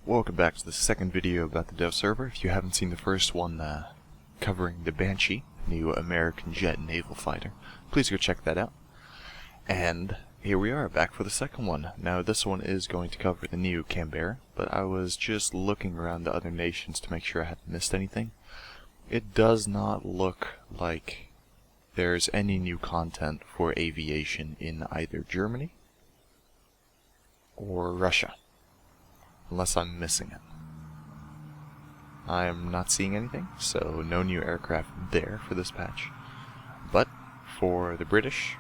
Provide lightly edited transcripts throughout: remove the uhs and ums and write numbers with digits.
Welcome back to the second video about the dev server. If you haven't seen the first one covering the Banshee, new American jet naval fighter, please go check that out. And here we are, back for the second one. Now this one is going to cover the new Canberra, but I was just looking around the other nations to make sure I hadn't missed anything. It does not look like there's any new content for aviation in either Germany or Russia. Unless I'm missing it. I'm not seeing anything, so no new aircraft there for this patch. But for the British,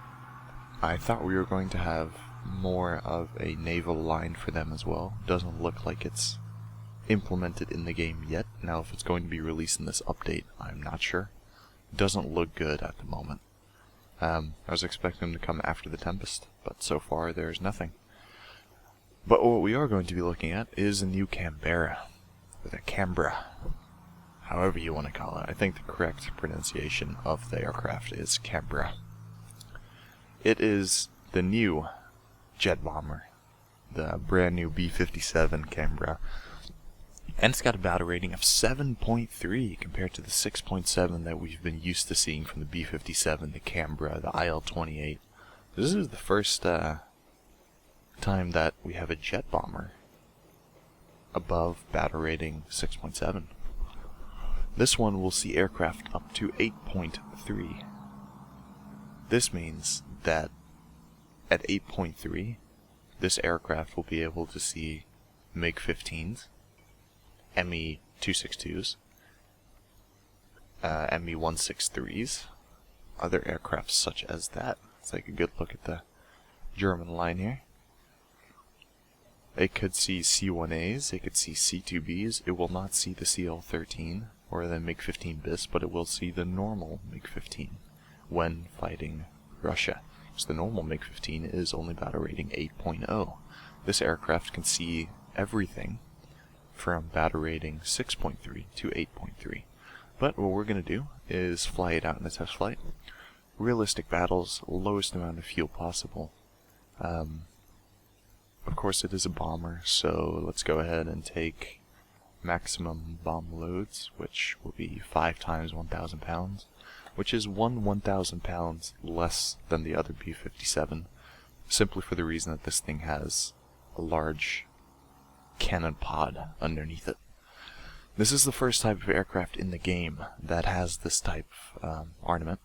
I thought we were going to have more of a naval line for them as well. Doesn't look like it's implemented in the game yet. Now if it's going to be released in this update, I'm not sure. Doesn't look good at the moment. I was expecting them to come after the Tempest, but so far there's nothing. But what we are going to be looking at is a new Canberra, or the Canberra, however you want to call it. I think the correct pronunciation of the aircraft is Canberra. It is the new jet bomber, the brand new B-57 Canberra, and it's got a battle rating of 7.3 compared to the 6.7 that we've been used to seeing from the B-57, the Canberra, the IL-28. This is the first time that we have a jet bomber above battle rating 6.7. This one will see aircraft up to 8.3. This means that at 8.3, this aircraft will be able to see MiG-15s, Me-262s, Me-163s, other aircraft such as that. Let's take a good look at the German line here. It could see C-1As, it could see C-2Bs, it will not see the CL-13 or the MiG-15 bis, but it will see the normal MiG-15 when fighting Russia. So the normal MiG-15 is only battle rating 8.0. This aircraft can see everything from battle rating 6.3 to 8.3. But what we're going to do is fly it out in a test flight. Realistic battles, lowest amount of fuel possible. Of course it is a bomber, so let's go ahead and take maximum bomb loads, which will be 5 times 1,000 pounds, which is 1,000 pounds less than the other B-57, simply for the reason that this thing has a large cannon pod underneath it. This is the first type of aircraft in the game that has this type of ornament.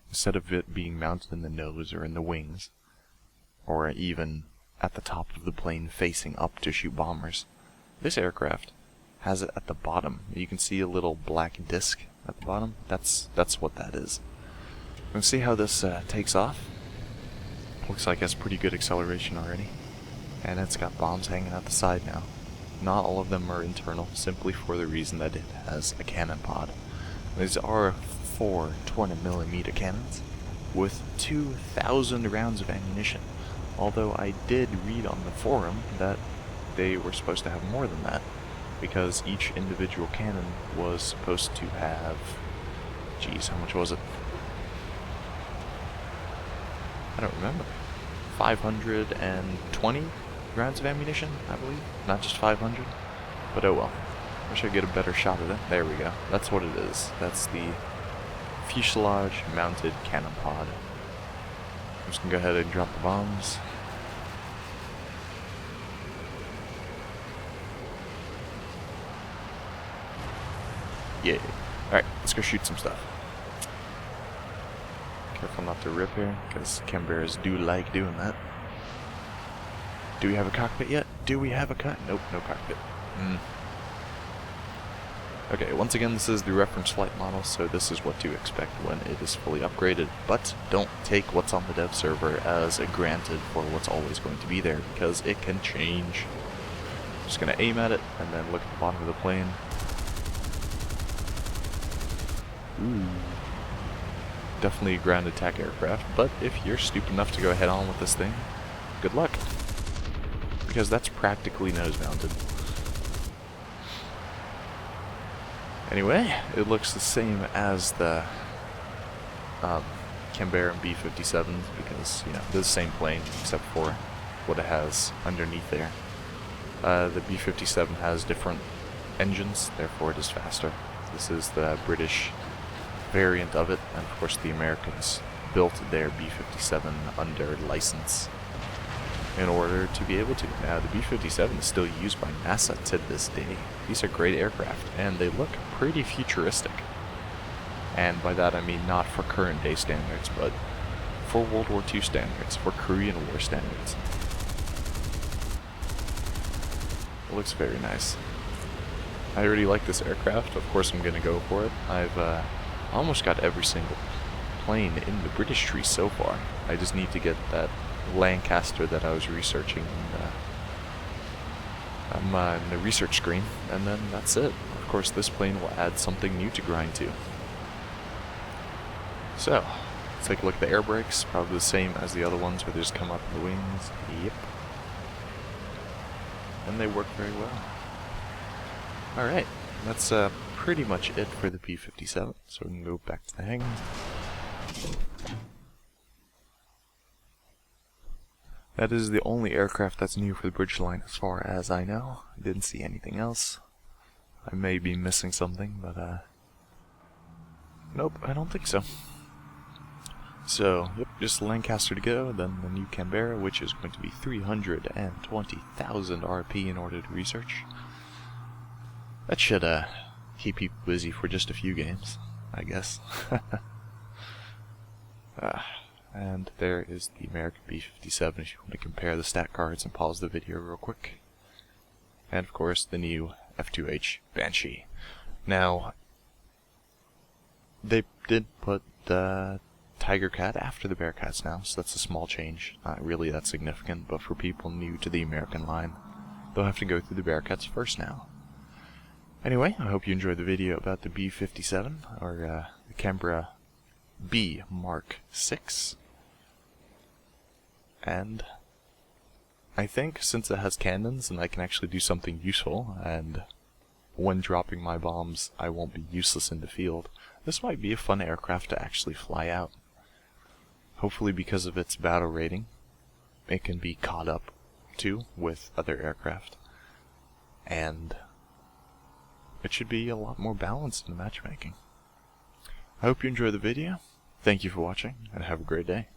Instead of it being mounted in the nose or in the wings, or even at the top of the plane facing up to shoot bombers, this aircraft has it at the bottom. You can see a little black disc at the bottom. That's what that is. Let's see how this takes off. Looks like it has pretty good acceleration already, and it's got bombs hanging out the side now. Not all of them are internal, simply for the reason that it has a cannon pod. These are 4 20mm cannons with 2,000 rounds of ammunition. Although I did read on the forum that they were supposed to have more than that, because each individual cannon was supposed to have, geez, how much was it? I don't remember. 520 rounds of ammunition, I believe. Not just 500, but oh well. Wish I could get a better shot at it. There we go. That's what it is. That's the fuselage mounted cannon pod. I'm just gonna go ahead and drop the bombs. Yeah. Alright, let's go shoot some stuff. Careful not to rip here, because Canberras do like doing that. Do we have a cockpit yet? Do we have a Nope, no cockpit. Okay, once again, this is the reference flight model, so this is what to expect when it is fully upgraded. But don't take what's on the dev server as a granted for what's always going to be there, because it can change. Just going to aim at it, and then look at the bottom of the plane. Ooh. Definitely a ground attack aircraft, but if you're stupid enough to go head on with this thing, good luck. Because that's practically nose mounted. Anyway, it looks the same as the Canberra B-57s because, you know, they're the same plane except for what it has underneath there. The B-57 has different engines, therefore it is faster. This is the British variant of it, and of course the Americans built their B-57 under license in order to be able to. Now the B-57 is still used by NASA to this day. These are great aircraft, and they look pretty futuristic. And by that I mean not for current day standards, but for World War II standards, for Korean War standards. It looks very nice. I already like this aircraft, of course I'm gonna go for it. I've almost got every single plane in the British tree so far. I just need to get that Lancaster that I was researching in the research screen, and then that's it. Of course this plane will add something new to grind to. So, let's take a look at the air brakes, probably the same as the other ones where they just come up in the wings. Yep. And they work very well. Alright, that's pretty much it for the P-57, so we can go back to the hangar. That is the only aircraft that's new for the British line as far as I know. I didn't see anything else. I may be missing something, but nope, I don't think so. So, yep, just Lancaster to go, then the new Canberra, which is going to be 320,000 RP in order to research. That should keep people busy for just a few games, I guess. And there is the American B-57 if you want to compare the stat cards and pause the video real quick. And of course the new F2H Banshee. Now, they did put the Tiger Cat after the Bearcats now, so that's a small change. Not really that significant, but for people new to the American line, they'll have to go through the Bearcats first now. Anyway, I hope you enjoyed the video about the B-57, or the Canberra B Mark 6. And I think since it has cannons and I can actually do something useful, and when dropping my bombs I won't be useless in the field, this might be a fun aircraft to actually fly out. Hopefully because of its battle rating, it can be caught up to with other aircraft. And it should be a lot more balanced in the matchmaking. I hope you enjoyed the video. Thank you for watching, and have a great day.